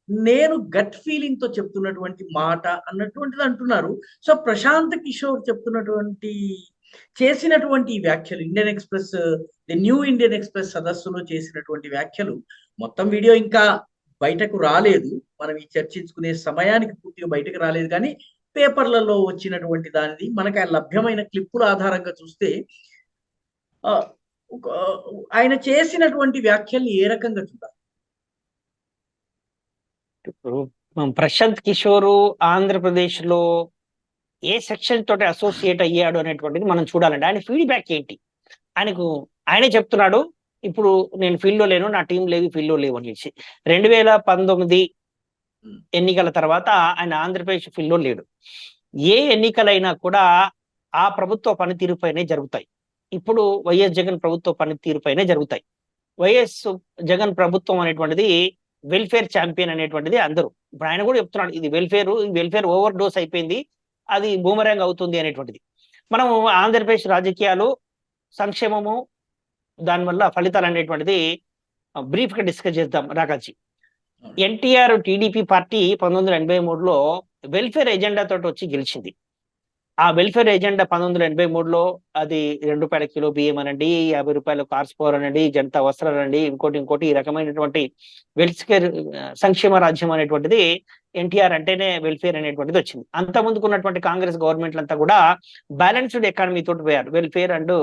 నేను గట్ ఫీలింగ్ తో చెప్తున్నటువంటి మాట అన్నటువంటిది అంటున్నారు. సో ప్రశాంత్ కిషోర్ చేసినటువంటి వ్యాఖ్యలు, Indian express, the new Indian express సదస్సులో చేసినటువంటి వ్యాఖ్యలు, మొత్తం వీడియో ఇంకా బయటకు రాలేదు, మనం ఈ చర్చించుకునే సమయానికి పూర్తిగా బయటకు రాలేదు, కానీ పేపర్లలో వచ్చినటువంటి దానిది మనకు లభ్యమైన క్లిప్పుల ఆధారంగా చూస్తే ఆయన చేసినటువంటి వ్యాఖ్యల్ని ఏ రకంగా చూడాలి? ప్రశాంత్ కిషోర్ ఆంధ్రప్రదేశ్ లో ఏ సెక్షన్ తోటి అసోసియేట్ అయ్యాడు అనేటువంటిది మనం చూడాలండి. ఆయన ఫీడ్బ్యాక్ ఏంటి? ఆయనే చెప్తున్నాడు, ఇప్పుడు నేను ఫీల్డ్ లో లేను, నా టీం లేవు, ఫీల్డ్ లో లేవు అని చెప్పి. 2019 ఎన్నికల తర్వాత ఆయన ఆంధ్రప్రదేశ్ ఫీల్డ్ లో లేడు. ఏ ఎన్నికలైనా కూడా ఆ ప్రభుత్వ పనితీరుపైనే జరుగుతాయి. ఇప్పుడు వైఎస్ జగన్ ప్రభుత్వ పనితీరుపైనే జరుగుతాయి. వైఎస్ జగన్ ప్రభుత్వం అనేటువంటిది వెల్ఫేర్ ఛాంపియన్ అనేటువంటిది అందరూ. ఇప్పుడు ఆయన కూడా చెప్తున్నాడు ఇది వెల్ఫేర్ ఓవర్ డోస్ అయిపోయింది, అది బూమరాంగ్ అవుతుంది అనేటువంటిది. మనం ఆంధ్రప్రదేశ్ రాజకీయాలు, సంక్షేమము, దానివల్ల ఫలితాలు అనేటువంటిది బ్రీఫ్ గా డిస్కస్ చేద్దాం రాకాజీ. ఎన్టీఆర్ టీడీపీ పార్టీ 1983లో వెల్ఫేర్ ఎజెండా తోటి వచ్చి గెలిచింది. ఆ వెల్ఫేర్ ఎజెండా 1983లో అది ₹2 కిలో బియ్యం అనండి, ₹50 కార్స్ పవర్ అనండి, జనతా వస్త్రాలు అనండి, ఇంకోటి ఈ రకమైనటువంటి వెల్ఫేర్ సంక్షేమ రాజ్యం అనేటువంటిది ఎన్టీఆర్ అంటేనే వెల్ఫేర్ అనేటువంటిది వచ్చింది. అంత ముందుకున్నటువంటి కాంగ్రెస్ గవర్నమెంట్లంతా కూడా బ్యాలెన్స్డ్ ఎకానమీ తోటి పోయారు, వెల్ఫేర్ అండ్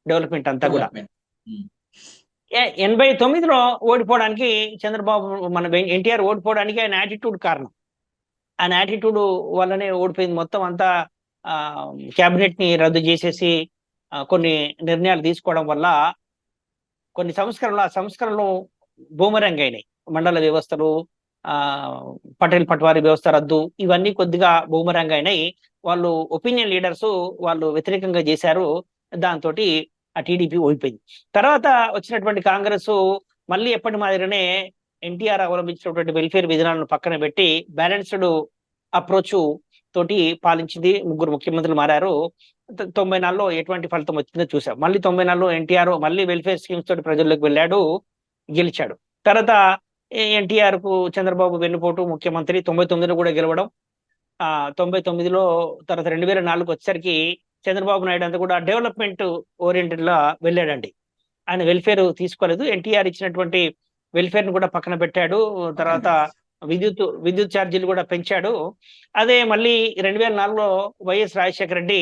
డెవలప్మెంట్ అంతా కూడా. 89లో ఓడిపోవడానికి చంద్రబాబు ఎన్టీఆర్ ఓడిపోవడానికి ఆయన యాటిట్యూడ్ కారణం. ఆయన యాటిట్యూడ్ వల్లనే ఓడిపోయింది. మొత్తం అంతా క్యాబినెట్ ని రద్దు చేసేసి కొన్ని నిర్ణయాలు తీసుకోవడం వల్ల కొన్ని సంస్కరణలు బూమరాంగ్ అయినాయి. మండల వ్యవస్థలు, పటేల్ పట్వారీ వ్యవస్థ రద్దు, ఇవన్నీ కొద్దిగా బూమరాంగ్ అయినాయి. వాళ్ళు ఒపీనియన్ లీడర్స్ వాళ్ళు వ్యతిరేకంగా చేశారు, దాంతో ఆ టీడీపీ ఓడిపోయింది. తర్వాత వచ్చినటువంటి కాంగ్రెస్ మళ్ళీ ఎప్పటి మాదిరినే ఎన్టీఆర్ అవలంబించినటువంటి వెల్ఫేర్ విధానాలను పక్కన పెట్టి బ్యాలెన్స్డ్ అప్రోచ్ తోటి పాలించింది. 3 ముఖ్యమంత్రులు మారారు. 94లో ఎటువంటి ఫలితం వచ్చిందో చూసాం. మళ్ళీ 94లో ఎన్టీఆర్ మళ్ళీ వెల్ఫేర్ స్కీమ్స్ తోటి ప్రజల్లోకి వెళ్ళాడు, గెలిచాడు. తర్వాత ఎన్టీఆర్ కు చంద్రబాబు వెన్నుపోటు ముఖ్యమంత్రి, 99లో కూడా గెలవడం. 99లో తర్వాత 2004కు వచ్చేసరికి చంద్రబాబు నాయుడు అంతా కూడా డెవలప్మెంట్ ఓరియంటెడ్ లా వెళ్ళాడండి. ఆయన వెల్ఫేర్ తీసుకోలేదు. ఎన్టీఆర్ ఇచ్చినటువంటి వెల్ఫేర్ ను కూడా పక్కన పెట్టాడు. తర్వాత విద్యుత్ ఛార్జీలు కూడా పెంచాడు. అదే మళ్ళీ 2004లో వైఎస్ రాజశేఖర రెడ్డి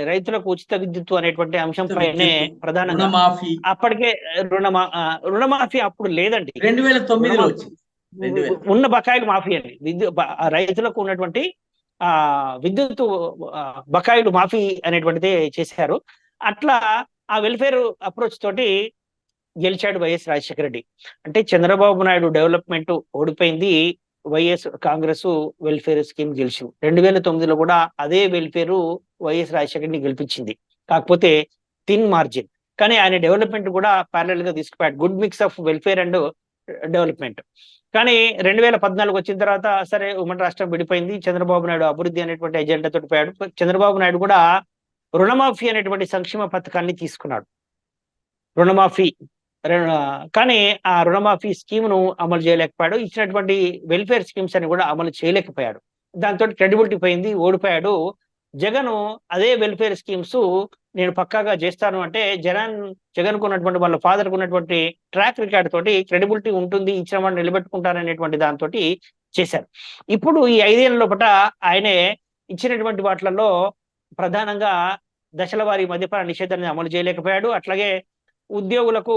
రైతులకు ఉచిత విద్యుత్ అనేటువంటి అంశంపైనే ప్రధానంగా, అప్పటికే రుణమాఫీ అప్పుడు లేదండి, 2009లో ఉన్న బకాయిలు మాఫీ అండి. రైతులకు ఉన్నటువంటి విద్యుత్ బకాయిలు మాఫీ అనేటువంటిది చేశారు. అట్లా ఆ వెల్ఫేర్ అప్రోచ్ తోటి గెలిచాడు వైఎస్ రాజశేఖర రెడ్డి. అంటే చంద్రబాబు నాయుడు డెవలప్మెంట్ ఓడిపోయింది, వైఎస్ కాంగ్రెస్ వెల్ఫేర్ స్కీమ్ గెలిచింది. 2009లో కూడా అదే వెల్ఫేర్ వైఎస్ రాజశేఖర రెడ్డిని గెలిపించింది, కాకపోతే థిన్ మార్జిన్. కానీ ఆయన డెవలప్మెంట్ కూడా ప్యారలల్ గా తీసుకుపోయాడు, good mix of welfare and development. కానీ 2014 వచ్చిన తర్వాత సరే ఉమ్మడి రాష్ట్రం విడిపోయింది, చంద్రబాబు నాయుడు అభివృద్ధి అనేటువంటి ఎజెండా తోటి పోయాడు. చంద్రబాబు నాయుడు కూడా రుణమాఫీ అనేటువంటి సంక్షేమ పథకాన్ని తీసుకున్నాడు, రుణమాఫీ. కానీ ఆ రుణమాఫీ స్కీమ్ ను అమలు చేయలేకపోయాడు, ఇచ్చినటువంటి వెల్ఫేర్ స్కీమ్స్ అని కూడా అమలు చేయలేకపోయాడు. దాంతో క్రెడిబిలిటీ పోయింది, ఓడిపోయాడు. జగన్ అదే వెల్ఫేర్ స్కీమ్స్ నేను పక్కాగా చేస్తాను అంటే జగన్ కు ఉన్నటువంటి వాళ్ళ ఫాదర్ కు ఉన్నటువంటి ట్రాక్ రికార్డ్ తోటి క్రెడిబిలిటీ ఉంటుంది, ఇచ్చిన వాడిని నిలబెట్టుకుంటారనేటువంటి దాంతో చేశారు. ఇప్పుడు ఈ 5 ఏళ్ల లోపల ఆయనే ఇచ్చినటువంటి వాటిలలో ప్రధానంగా దశల వారీ మద్యపాన నిషేధాన్ని అమలు చేయలేకపోయాడు. అట్లాగే ఉద్యోగులకు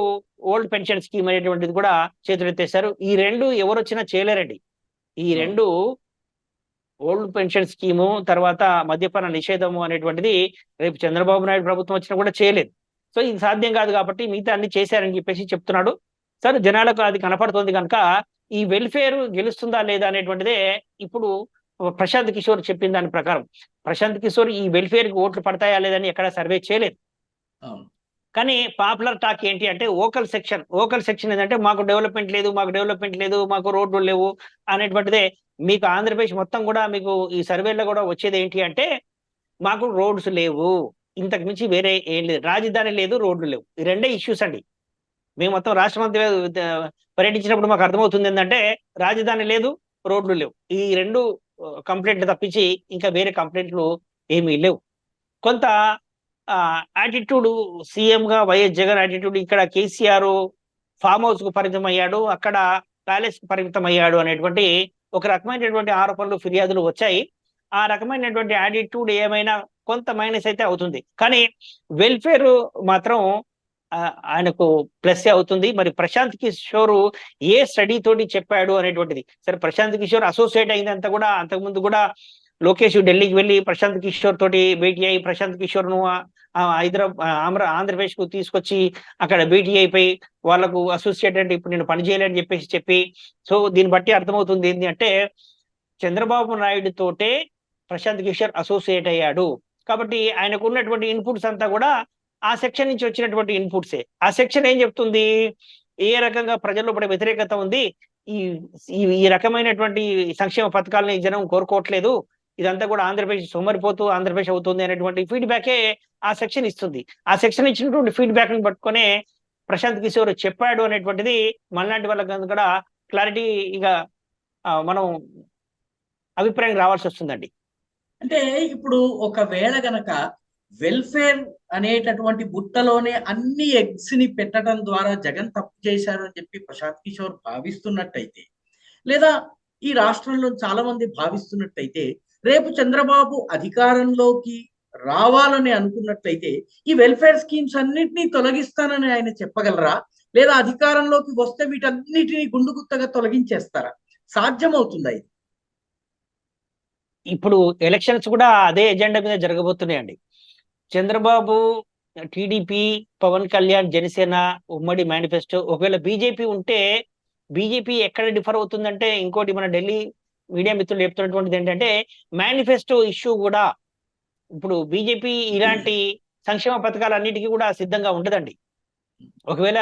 ఓల్డ్ పెన్షన్ స్కీమ్ అనేటువంటిది కూడా చేతులెత్తేశారు. ఈ 2 ఎవరు వచ్చినా చేయలేరండి. ఈ 2 ఓల్డ్ పెన్షన్ స్కీము తర్వాత మద్యపాన నిషేధము అనేటువంటిది రేపు చంద్రబాబు నాయుడు ప్రభుత్వం వచ్చినా కూడా చేయలేదు. సో ఇది సాధ్యం కాదు కాబట్టి మిగతా అన్ని చేశారని చెప్పేసి చెప్తున్నాడు. సరే జనాలకు అది కనపడుతుంది కనుక ఈ వెల్ఫేర్ గెలుస్తుందా లేదా అనేటువంటిదే ఇప్పుడు ప్రశాంత్ కిషోర్ చెప్పిన దాని ప్రకారం. ప్రశాంత్ కిషోర్ ఈ వెల్ఫేర్ కి ఓట్లు పడతాయా లేదని ఎక్కడ సర్వే చేయలేదు. కానీ పాపులర్ టాక్ ఏంటి అంటే ఓకల్ సెక్షన్ ఏంటంటే మాకు డెవలప్మెంట్ లేదు, మాకు రోడ్లు లేవు అనేటువంటిదే. మీకు ఆంధ్రప్రదేశ్ మొత్తం కూడా మీకు ఈ సర్వేలో కూడా వచ్చేది ఏంటి అంటే మాకు రోడ్స్ లేవు, ఇంతకు మించి వేరే ఏం లేదు, రాజధాని లేదు, రోడ్లు లేవు. ఈ 2 ఇష్యూస్ అండి. మేము మొత్తం రాష్ట్రం అంతా పర్యటించినప్పుడు మాకు అర్థమవుతుంది ఏంటంటే రాజధాని లేదు, రోడ్లు లేవు, ఈ 2 కంప్లైంట్లు తప్పించి ఇంకా వేరే కంప్లైంట్లు ఏమీ లేవు. కొంత యాటిట్యూడ్ సీఎం గా వైఎస్ జగన్ యాటిట్యూడ్, ఇక్కడ కేసీఆర్ ఫామ్ హౌస్ కు పరిమితం అయ్యాడు, అక్కడ ప్యాలెస్ కు పరిమితం అయ్యాడు అనేటువంటి ఒక రకమైనటువంటి ఆరోపణలు, ఫిర్యాదులు వచ్చాయి. ఆ రకమైనటువంటి యాటిట్యూడ్ ఏమైనా కొంత మైనస్ అయితే అవుతుంది, కానీ వెల్ఫేర్ మాత్రం ఆయనకు ప్లస్ అవుతుంది. మరి ప్రశాంత్ కిషోర్ ఏ స్టడీ తోటి చెప్పాడు అనేటువంటిది. సరే ప్రశాంత్ కిషోర్ అసోసియేట్ అయిందంతా కూడా అంతకుముందు కూడా లోకేష్ ఢిల్లీకి వెళ్ళి ప్రశాంత్ కిషోర్ తోటి భేటీ అయ్యి ప్రశాంత్ కిషోర్ ను ఆంధ్రప్రదేశ్ కు తీసుకొచ్చి అక్కడ భేటీ అయిపోయి వాళ్ళకు అసోసియేట్ అంటే ఇప్పుడు నేను పని చేయలేని చెప్పి సో దీన్ని బట్టి అర్థమవుతుంది ఏంటి అంటే చంద్రబాబు నాయుడు తోటే ప్రశాంత్ కిషోర్ అసోసియేట్ అయ్యాడు. కాబట్టి ఆయనకు ఉన్నటువంటి ఇన్పుట్స్ అంతా కూడా ఆ సెక్షన్ నుంచి వచ్చినటువంటి ఇన్పుట్సే. ఆ సెక్షన్ ఏం చెప్తుంది, ఏ రకంగా ప్రజల్లో పడే వ్యతిరేకత ఉంది, ఈ ఈ రకమైనటువంటి సంక్షేమ పథకాలని జనం కోరుకోవట్లేదు, ఇదంతా కూడా ఆంధ్రప్రదేశ్ సోమరిపోతూ ఆంధ్రప్రదేశ్ అవుతుంది అనేటువంటి ఫీడ్బ్యాకే ఆ సెక్షన్ ఇస్తుంది. ఆ సెక్షన్ ఇచ్చినటువంటి ఫీడ్బ్యాక్ ని పట్టుకునే ప్రశాంత్ కిషోర్ చెప్పాడు అనేటువంటిది మనలాంటి వాళ్ళకి కూడా క్లారిటీ ఇక మనం అభిప్రాయం రావాల్సి వస్తుందండి. అంటే ఇప్పుడు ఒకవేళ గనక వెల్ఫేర్ అనేటటువంటి బుట్టలోనే అన్ని ఎగ్స్ ని పెట్టడం ద్వారా జగన్ తప్పు చేశారు అని చెప్పి ప్రశాంత్ కిషోర్ భావిస్తున్నట్టయితే, లేదా ఈ రాష్ట్రంలో చాలా మంది భావిస్తున్నట్టయితే, రేపు చంద్రబాబు అధికారంలోకి రావాలని అనుకున్నట్లయితే ఈ వెల్ఫేర్ స్కీమ్స్ అన్నిటినీ తొలగిస్తానని ఆయన చెప్పగలరా? లేదా అధికారంలోకి వస్తే వీటన్నిటిని గుండుగుత్తగా తొలగించేస్తారా? సాధ్యమవుతుందా ఇది? ఇప్పుడు ఎలక్షన్స్ కూడా అదే ఎజెండా మీద జరగబోతున్నాయండి. చంద్రబాబు, టీడీపీ, పవన్ కళ్యాణ్, జనసేన ఉమ్మడి మేనిఫెస్టో. ఒకవేళ బీజేపీ ఉంటే బీజేపీ ఎక్కడ డిఫర్ అవుతుందంటే, ఇంకోటి మన ఢిల్లీ మీడియా మిత్రులు చెప్తున్నటువంటిది ఏంటంటే, మేనిఫెస్టో ఇష్యూ కూడా ఇప్పుడు బీజేపీ ఇలాంటి సంక్షేమ పథకాలన్నిటికీ కూడా సిద్ధంగా ఉండదండి. ఒకవేళ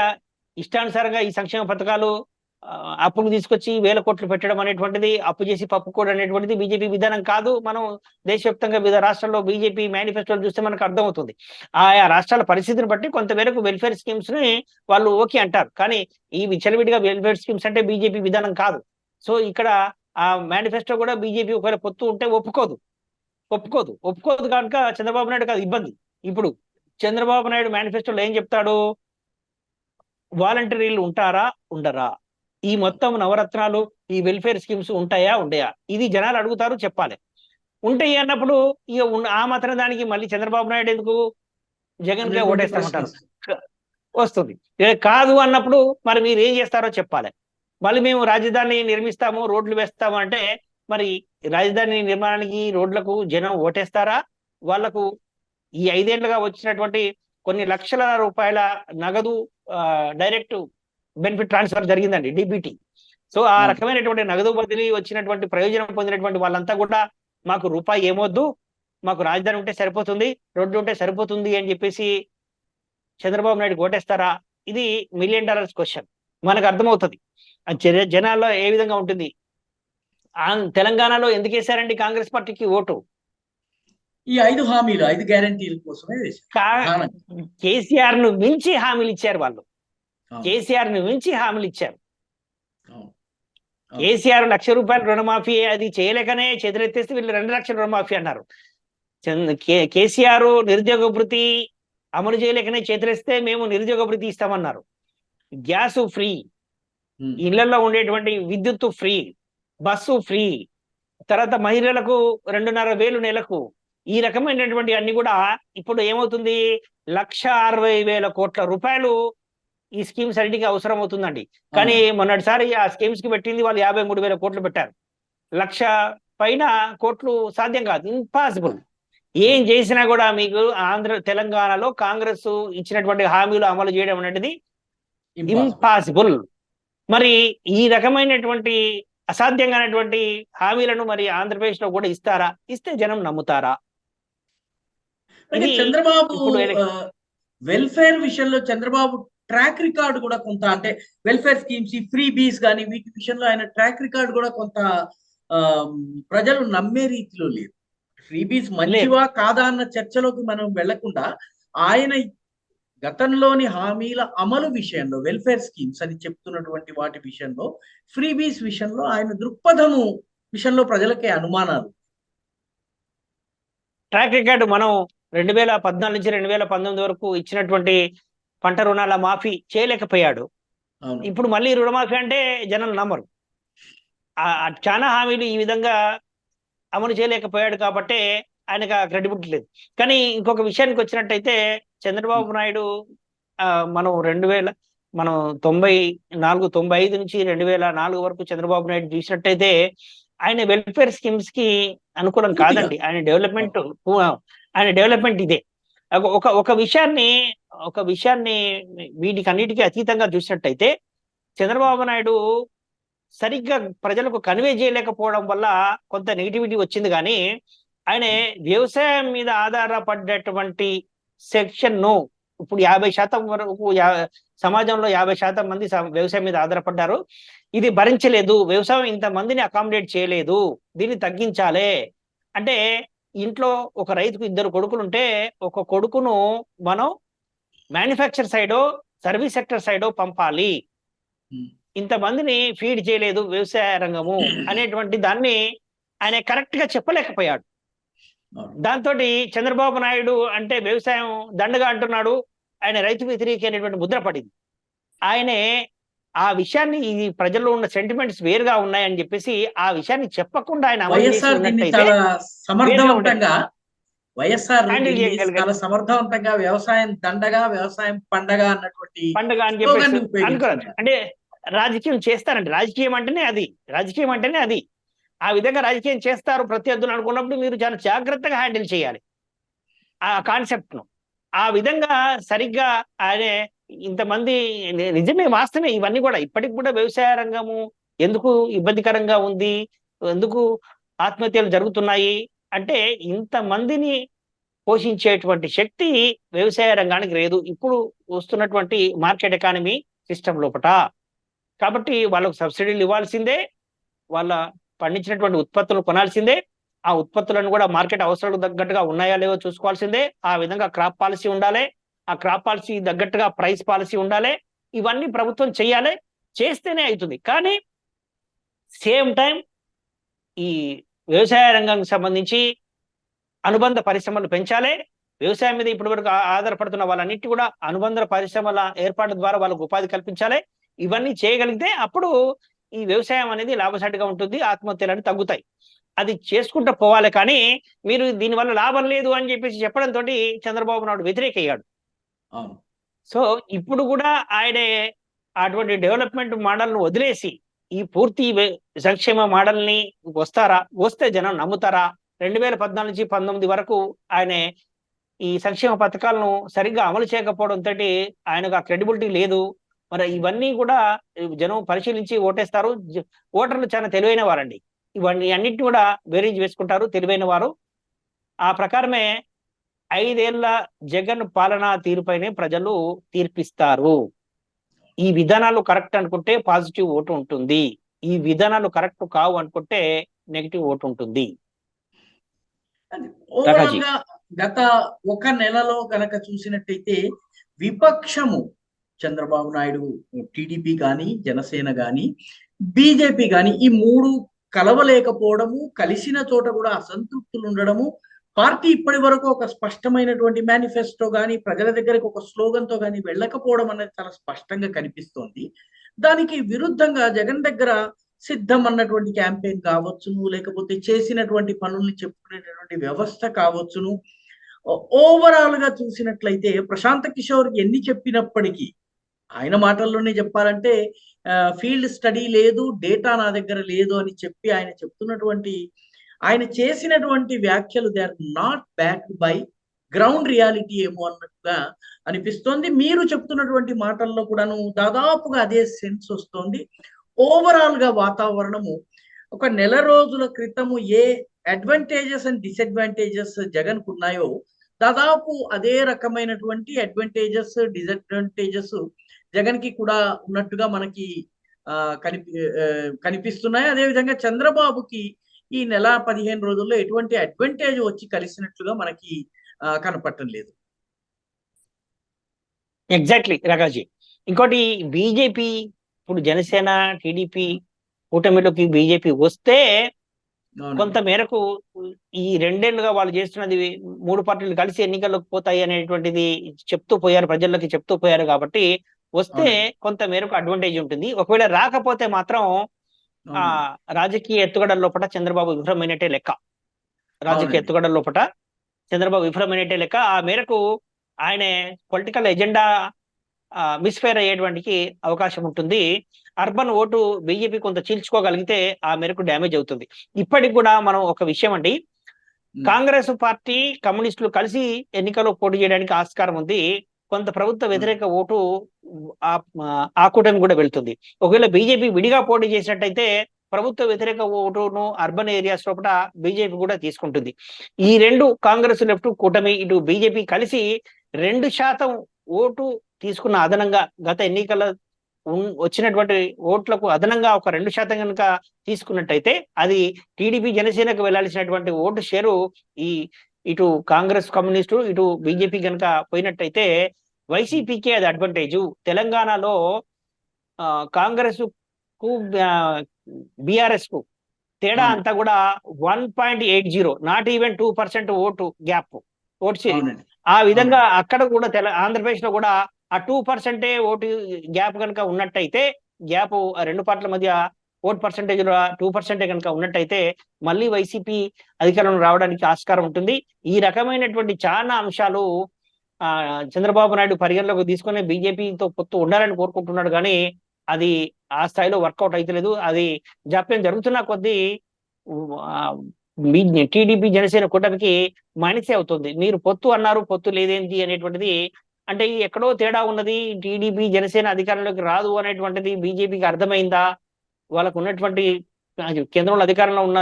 ఇష్టానుసారంగా ఈ సంక్షేమ పథకాలు అప్పులు తీసుకొచ్చి 1000 కోట్లు పెట్టడం అనేటువంటిది, అప్పు చేసి పప్పుకోవడం అనేటువంటిది బీజేపీ విధానం కాదు. మనం దేశవ్యాప్తంగా వివిధ రాష్ట్రాల్లో బీజేపీ మేనిఫెస్టోలు చూస్తే మనకు అర్థమవుతుంది. ఆయా రాష్ట్రాల పరిస్థితిని బట్టి కొంతమేరకు వెల్ఫేర్ స్కీమ్స్ ని వాళ్ళు ఓకే అంటారు, కానీ ఈ విచ్చలవిడిగా వెల్ఫేర్ స్కీమ్స్ అంటే బీజేపీ విధానం కాదు. సో ఇక్కడ ఆ మేనిఫెస్టో కూడా బీజేపీ ఒకవేళ పొత్తు ఉంటే ఒప్పుకోదు కనుక చంద్రబాబు నాయుడు కాదు ఇబ్బంది. ఇప్పుడు చంద్రబాబు నాయుడు మేనిఫెస్టోలో ఏం చెప్తాడు? వాలంటీర్లు ఉంటారా ఉండరా, ఈ మొత్తం నవరత్నాలు, ఈ వెల్ఫేర్ స్కీమ్స్ ఉంటాయా ఉండయా, ఇది జనాలు అడుగుతారు, చెప్పాలి. ఉంటాయి అన్నప్పుడు ఇక ఆ మాత్రం దానికి మళ్ళీ చంద్రబాబు నాయుడు ఎందుకు జగన్ గా ఓటేస్తామంటారు వస్తుంది. కాదు అన్నప్పుడు మరి మీరు ఏం చేస్తారో చెప్పాలి. మళ్ళీ మేము రాజధాని నిర్మిస్తాము, రోడ్లు వేస్తాము అంటే, మరి రాజధాని నిర్మాణానికి రోడ్లకు జనం ఓటేస్తారా? వాళ్లకు ఈ 5 ఏళ్లుగా వచ్చినటువంటి కొన్ని లక్షల రూపాయల నగదు డైరెక్ట్ బెనిఫిట్ ట్రాన్స్ఫర్ జరిగిందండి, డిబిటీ. సో ఆ రకమైనటువంటి నగదు బదిలీ వచ్చినటువంటి ప్రయోజనం పొందినటువంటి వాళ్ళంతా కూడా మాకు రూపాయి ఏమొద్దు, మాకు రాజధాని ఉంటే సరిపోతుంది, రోడ్డు ఉంటే సరిపోతుంది అని చెప్పేసి చంద్రబాబు నాయుడు ఓటేస్తారా? ఇది $1 మిలియన్ క్వశ్చన్. మనకు అర్థమవుతుంది జనాల్లో ఏ విధంగా ఉంటుంది. తెలంగాణలో ఎందుకు వేశారండి కాంగ్రెస్ పార్టీకి ఓటు? ఈ 5 హామీలు, 5 గ్యారంటీల కోసమే వేశారు. కేసీఆర్ ను మించి హామీలు ఇచ్చారు వాళ్ళు. కేసీఆర్ ను మించి హామీలు ఇచ్చారు. కేసీఆర్ ₹1,00,000 రుణమాఫీ అది చేయలేకనే చేతులెత్తేస్తే వీళ్ళు 2 లక్షల రుణమాఫీ అన్నారు. కేసీఆర్ నిరుద్యోగ భృతి అమలు చేయలేకనే చేతులేస్తే మేము నిరుద్యోగ భృతి ఇస్తామన్నారు. గ్యాస్ ఫ్రీ, ఇళ్లలో ఉండేటువంటి విద్యుత్తు ఫ్రీ, బస్సు ఫ్రీ, తర్వాత మహిళలకు 2,500 నెలకు. ఈ రకమైనటువంటి అన్ని కూడా ఇప్పుడు ఏమవుతుంది, ₹1,60,000 కోట్ల ఈ స్కీమ్స్ అన్నిటికీ అవసరం అవుతుందండి. కానీ మొన్నటిసారి ఆ స్కీమ్స్ కి పెట్టింది వాళ్ళు 53,000 కోట్లు పెట్టారు. 1,00,000 పైన కోట్లు సాధ్యం కాదు, ఇంపాసిబుల్. ఏం చేసినా కూడా మీకు తెలంగాణలో కాంగ్రెస్ ఇచ్చినటువంటి హామీలు అమలు చేయడం అనేది ఇంపాసిబుల్. మరి ఈ రకమైనటువంటి అసాధ్యంగానటువంటి హామీలను మరి ఆంధ్రప్రదేశ్ లో కూడా ఇస్తారా? ఇస్తే జనం నమ్ముతారా? చంద్రబాబు వెల్ఫేర్ విషయంలో చంద్రబాబు ట్రాక్ రికార్డు కూడా కొంత, అంటే వెల్ఫేర్ స్కీమ్స్, ఫ్రీ బీస్ కానీ వీటి విషయంలో ఆయన ట్రాక్ రికార్డు కూడా కొంత ప్రజలు నమ్మే రీతిలో లేదు. ఫ్రీ బీస్ మంచివా కాదా అన్న చర్చలోకి మనం వెళ్లకుండా, ఆయన గతంలోని హామీల అమలు విషయంలో, వెల్ఫేర్ స్కీమ్స్ అని చెప్తున్నటువంటి వాటి విషయంలో, ఫ్రీ బీస్ విషయంలో ఆయన దృక్పథము విషయంలో ప్రజలకే అనుమానాలు. ట్రాక్ రికార్డు మనం 2014 నుంచి 2019 వరకు ఇచ్చినటువంటి పంట రుణాల మాఫీ చేయలేకపోయాడు. ఇప్పుడు మళ్ళీ రుణమాఫీ అంటే జనం నమ్మరు. చాలా హామీలు ఈ విధంగా అమలు చేయలేకపోయాడు కాబట్టి ఆయనకు క్రెడిబిలిటీ లేదు. కానీ ఇంకొక విషయానికి వచ్చినట్టయితే చంద్రబాబు నాయుడు మనం 95 నుంచి 2004 వరకు చంద్రబాబు నాయుడు చూసినట్టయితే ఆయన వెల్ఫేర్ స్కీమ్స్ కి అనుకూలం కాదండి. ఆయన డెవలప్మెంట్ ఇదే. ఒక విషయాన్ని వీటికి అన్నిటికీ అతీతంగా చూసినట్టయితే చంద్రబాబు నాయుడు సరిగ్గా ప్రజలకు కన్వే చేయలేకపోవడం వల్ల కొంత నెగిటివిటీ వచ్చింది. కానీ ఆయన వ్యవసాయం మీద ఆధారపడ్డటువంటి సెక్షన్ ను ఇప్పుడు 50% వరకు సమాజంలో 50% మంది వ్యవసాయం మీద ఆధారపడ్డారు. ఇది భరించలేదు, వ్యవసాయం ఇంతమందిని అకామిడేట్ చేయలేదు, దీన్ని తగ్గించాలి అంటే ఇంట్లో ఒక రైతుకు 2 కొడుకులు ఉంటే ఒక కొడుకును మనం మ్యానుఫ్యాక్చర్ సైడో సర్వీస్ సెక్టర్ సైడో పంపాలి, ఇంతమందిని ఫీడ్ చేయలేదు వ్యవసాయ రంగము అనేటువంటి దాన్ని ఆయన కరెక్ట్ గా చెప్పలేకపోయాడు. దాంతో చంద్రబాబు నాయుడు అంటే వ్యవసాయం దండగా అంటున్నాడు, ఆయన రైతు వ్యతిరేకి అనేటువంటి ముద్ర పడింది. ఆయనే ఆ విషయాన్ని ఈ ప్రజల్లో ఉన్న సెంటిమెంట్స్ వేరుగా ఉన్నాయని చెప్పేసి ఆ విషయాన్ని చెప్పకుండా ఆయన చాలా సమర్థవంతంగా వ్యవసాయం దండగా వ్యవసాయం పండగ అన్నటువంటి పండగ అని చెప్పేసి అనుకోరు. అంటే రాజకీయం చేస్తారండి, రాజకీయం అంటేనే అది ఆ విధంగా రాజకీయం చేస్తారు ప్రత్యర్థులు అనుకున్నప్పుడు మీరు చాలా జాగ్రత్తగా హ్యాండిల్ చేయాలి ఆ కాన్సెప్ట్ ను. ఆ విధంగా సరిగ్గా ఆయన ఇంతమంది నిజమే వాస్తవమే ఇవన్నీ కూడా ఇప్పటికి కూడా వ్యవసాయ రంగము ఎందుకు ఇబ్బందికరంగా ఉంది, ఎందుకు ఆత్మహత్యలు జరుగుతున్నాయి అంటే ఇంతమందిని పోషించేటువంటి శక్తి వ్యవసాయ రంగానికి లేదు ఇప్పుడు వస్తున్నటువంటి మార్కెట్ ఎకానమీ సిస్టమ్ లోపట. కాబట్టి వాళ్ళకు సబ్సిడీలు ఇవ్వాల్సిందే, వాళ్ళ పండించినటువంటి ఉత్పత్తులు కొనాల్సిందే, ఆ ఉత్పత్తులను కూడా మార్కెట్ అవసరాలకు తగ్గట్టుగా ఉన్నాయా లేవో చూసుకోవాల్సిందే, ఆ విధంగా క్రాప్ పాలసీ ఉండాలి, ఆ క్రాప్ పాలసీ తగ్గట్టుగా ప్రైస్ పాలసీ ఉండాలి, ఇవన్నీ ప్రభుత్వం చేయాలి, చేస్తేనే అవుతుంది. కానీ సేమ్ టైం ఈ వ్యవసాయ రంగానికి సంబంధించి అనుబంధ పరిశ్రమలు పెంచాలి, వ్యవసాయం మీద ఇప్పటి వరకు ఆధారపడుతున్న వాళ్ళన్నిటి కూడా అనుబంధ పరిశ్రమల ఏర్పాటు ద్వారా వాళ్ళకు ఉపాధి కల్పించాలి. ఇవన్నీ చేయగలిగితే అప్పుడు ఈ వ్యవసాయం అనేది లాభసాటిగా ఉంటుంది, ఆత్మహత్యలు అనేవి తగ్గుతాయి. అది చేసుకుంటూ పోవాలి. కానీ మీరు దీనివల్ల లాభం లేదు అని చెప్పేసి చెప్పడంతో చంద్రబాబు నాయుడు వ్యతిరేకయ్యాడు. సో ఇప్పుడు కూడా ఆయనే అటువంటి డెవలప్మెంట్ మోడల్ ను వదిలేసి ఈ పూర్తి సంక్షేమ మోడల్ ని వస్తే జనం నమ్ముతారా? 2014 నుంచి 19 వరకు ఆయన ఈ సంక్షేమ పథకాలను సరిగ్గా అమలు చేయకపోవడంతో ఆయనకు ఆ క్రెడిబిలిటీ లేదు. మరి ఇవన్నీ కూడా జనం పరిశీలించి ఓటేస్తారు. ఓటర్లు చాలా తెలివైన వారండి, ఇవన్నీ అన్నిటిని కూడా బేరీజ్ వేసుకుంటారు తెలివైన వారు. ఆ ప్రకారమే 5 ఏళ్ల జగన్ పాలనా తీరుపైనే ప్రజలు తీర్పిస్తారు. ఈ విధానాలు కరెక్ట్ అనుకుంటే పాజిటివ్ ఓటు ఉంటుంది, ఈ విధానాలు కరెక్ట్ కావు అనుకుంటే నెగిటివ్ ఓటు ఉంటుంది. గత 1 నెలలో కనుక చూసినట్టయితే విపక్షము చంద్రబాబు నాయుడు టీడీపీ కానీ జనసేన కానీ బీజేపీ కానీ ఈ 3 కలవలేకపోవడము, కలిసిన చోట కూడా అసంతృప్తులు ఉండడము, పార్టీ ఇప్పటి వరకు ఒక స్పష్టమైనటువంటి మేనిఫెస్టో కానీ ప్రజల దగ్గరికి ఒక స్లోగన్తో కానీ వెళ్ళకపోవడం అనేది చాలా స్పష్టంగా కనిపిస్తోంది. దానికి విరుద్ధంగా జగన్ దగ్గర సిద్ధం అన్నటువంటి క్యాంపెయిన్ కావచ్చును, లేకపోతే చేసినటువంటి పనుల్ని చెప్పుకునేటటువంటి వ్యవస్థ కావచ్చును, ఓవరాల్ గా చూసినట్లయితే ప్రశాంత్ కిషోర్ ఎన్ని చెప్పినప్పటికీ ఆయన మాటల్లోనే చెప్పాలంటే ఫీల్డ్ స్టడీ లేదు, డేటా నా దగ్గర లేదు అని చెప్పి ఆయన చేసినటువంటి వ్యాఖ్యలు they are not backed by ground reality ఏమో అన్నట్టుగా అనిపిస్తోంది. మీరు చెప్తున్నటువంటి మాటల్లో కూడాను దాదాపుగా అదే సెన్స్ వస్తోంది. ఓవరాల్ గా వాతావరణము ఒక నెల రోజుల క్రితము ఏ అడ్వాంటేజెస్ అండ్ డిసడ్వాంటేజెస్ జగన్ కు ఉన్నాయో దాదాపు అదే రకమైనటువంటి అడ్వాంటేజెస్ డిసడ్వాంటేజెస్ జగన్ కి కూడా ఉన్నట్టుగా మనకి కనిపిస్తున్నాయి. అదేవిధంగా చంద్రబాబుకి ఈ నెల 15 రోజుల్లో ఎటువంటి అడ్వాంటేజ్ వచ్చి కలిసినట్లుగా మనకి కనపడటం లేదు. ఎగ్జాక్ట్లీ రకాజీ. ఇంకోటి బీజేపీ ఇప్పుడు జనసేన టీడీపీ కూటమిలోకి బీజేపీ వస్తే కొంత మేరకు ఈ 2 ఏళ్లుగా వాళ్ళు చేస్తున్నది 3 పార్టీలు కలిసి ఎన్నికల్లోకి పోతాయి అనేటువంటిది ప్రజల్లోకి చెప్తూ పోయారు. కాబట్టి వస్తే కొంత మేరకు అడ్వాంటేజ్ ఉంటుంది. ఒకవేళ రాకపోతే మాత్రం ఆ రాజకీయ ఎత్తుగడల లోపల చంద్రబాబు విఫలమైనట్టే లెక్క. ఆ మేరకు ఆయన పొలిటికల్ ఎజెండా మిస్ఫైర్ అయ్యేటువంటి అవకాశం ఉంటుంది. అర్బన్ ఓటు బీజేపీ కొంత చీల్చుకోగలిగితే ఆ మేరకు డ్యామేజ్ అవుతుంది. ఇప్పటికి కూడా మనం ఒక విషయం అండి, కాంగ్రెస్ పార్టీ కమ్యూనిస్టులు కలిసి ఎన్నికల్లో పోటీ చేయడానికి ఆస్కారం ఉంది. కొంత ప్రభుత్వ వ్యతిరేక ఓటు ఆ కూటమి కూడా వెళ్తుంది. ఒకవేళ బీజేపీ విడిగా పోటీ చేసినట్టయితే ప్రభుత్వ వ్యతిరేక ఓటును అర్బన్ ఏరియాస్ లోపల బీజేపీ కూడా తీసుకుంటుంది. ఈ 2 కాంగ్రెస్ లెఫ్ట్ కూటమి ఇటు బీజేపీ కలిసి 2% ఓటు తీసుకున్న అదనంగా గత ఎన్నికల వచ్చినటువంటి ఓట్లకు అదనంగా ఒక 2% కనుక తీసుకున్నట్టయితే అది టీడీపీ జనసేనకు వెళ్లాల్సినటువంటి ఓటు షేరు ఇటు కాంగ్రెస్ కమ్యూనిస్టు ఇటు బీజేపీ కనుక పోయినట్టయితే వైసీపీకే అది అడ్వాంటేజ్. తెలంగాణలో కాంగ్రెస్ కు బీఆర్ఎస్ కు తేడా అంతా కూడా 1.80, నాట్ ఈవెన్ 2% ఓటు షేర్. ఆ విధంగా అక్కడ కూడా ఆంధ్రప్రదేశ్ లో కూడా ఆ 2% ఓటు గ్యాప్ కనుక ఉన్నట్టయితే, గ్యాప్ రెండు పార్టీల మధ్య ఓటు పర్సెంటేజ్ 2% కనుక ఉన్నట్టయితే మళ్ళీ వైసీపీ అధికారంలో రావడానికి ఆస్కారం ఉంటుంది. ఈ రకమైనటువంటి చాలా అంశాలు చంద్రబాబు నాయుడు పరిగణలోకి తీసుకుని బీజేపీతో పొత్తు ఉండాలని కోరుకుంటున్నాడు, కానీ అది ఆ స్థాయిలో వర్కౌట్ అయితలేదు. అది జాప్యం జరుగుతున్న కొద్దీ టీడీపీ జనసేన కూటమికి మైనసే అవుతుంది. మీరు పొత్తు అన్నారు, పొత్తు లేదేంటి అనేటువంటిది, అంటే ఎక్కడో తేడా ఉన్నది. టీడీపీ జనసేన అధికారంలోకి రాదు అనేటువంటిది బీజేపీకి అర్థమైందా? వాళ్ళకు ఉన్నటువంటి కేంద్రంలో అధికారంలో ఉన్న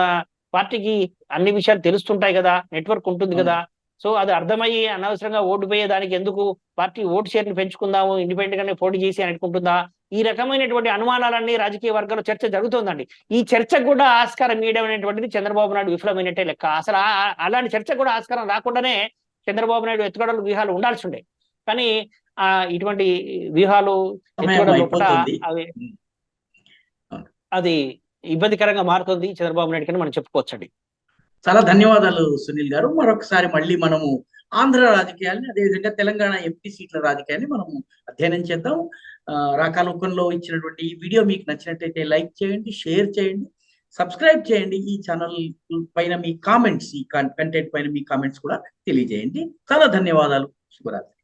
పార్టీకి అన్ని విషయాలు తెలుస్తుంటాయి కదా, నెట్వర్క్ ఉంటుంది కదా. సో అది అర్థమయ్యి అనవసరంగా ఓటు పోయేదానికి ఎందుకు పార్టీ ఓటు షేర్ని పెంచుకుందాము, ఇండిపెండెంట్ గానే పోటీ చేసి అనుకుంటుందా? ఈ రకమైనటువంటి అనుమానాలన్నీ రాజకీయ వర్గాల్లో చర్చ జరుగుతుందండి. ఈ చర్చకు కూడా ఆస్కారం ఇవ్వడం అనేటువంటిది చంద్రబాబు నాయుడు విఫలమైనట్టే లెక్క. అసలు అలాంటి చర్చకు కూడా ఆస్కారం రాకుండానే చంద్రబాబు నాయుడు ఎత్తుగడలు వ్యూహాలు ఉండాల్సి ఉండే, కానీ ఇటువంటి వ్యూహాలు ఎత్తుగడలు అది ఇబ్బందికరంగా మారుతుంది చంద్రబాబు నాయుడు కని మనం చెప్పుకోవచ్చండి. చాలా ధన్యవాదాలు సునీల్ గారు. మరొకసారి మళ్ళీ మనము ఆంధ్ర రాజకీయాల్ని, అదేవిధంగా తెలంగాణ ఎంపీ సీట్ల రాజకీయాన్ని మనము అధ్యయనం చేద్దాం. రాకాలోకంలో ఇచ్చినటువంటి ఈ వీడియో మీకు నచ్చినట్లయితే లైక్ చేయండి, షేర్ చేయండి, సబ్స్క్రైబ్ చేయండి. ఈ ఛానల్ పైన మీ కామెంట్స్, ఈ కంటెంట్ పైన మీ కామెంట్స్ కూడా తెలియజేయండి. చాలా ధన్యవాదాలు. శుభరాత్రి.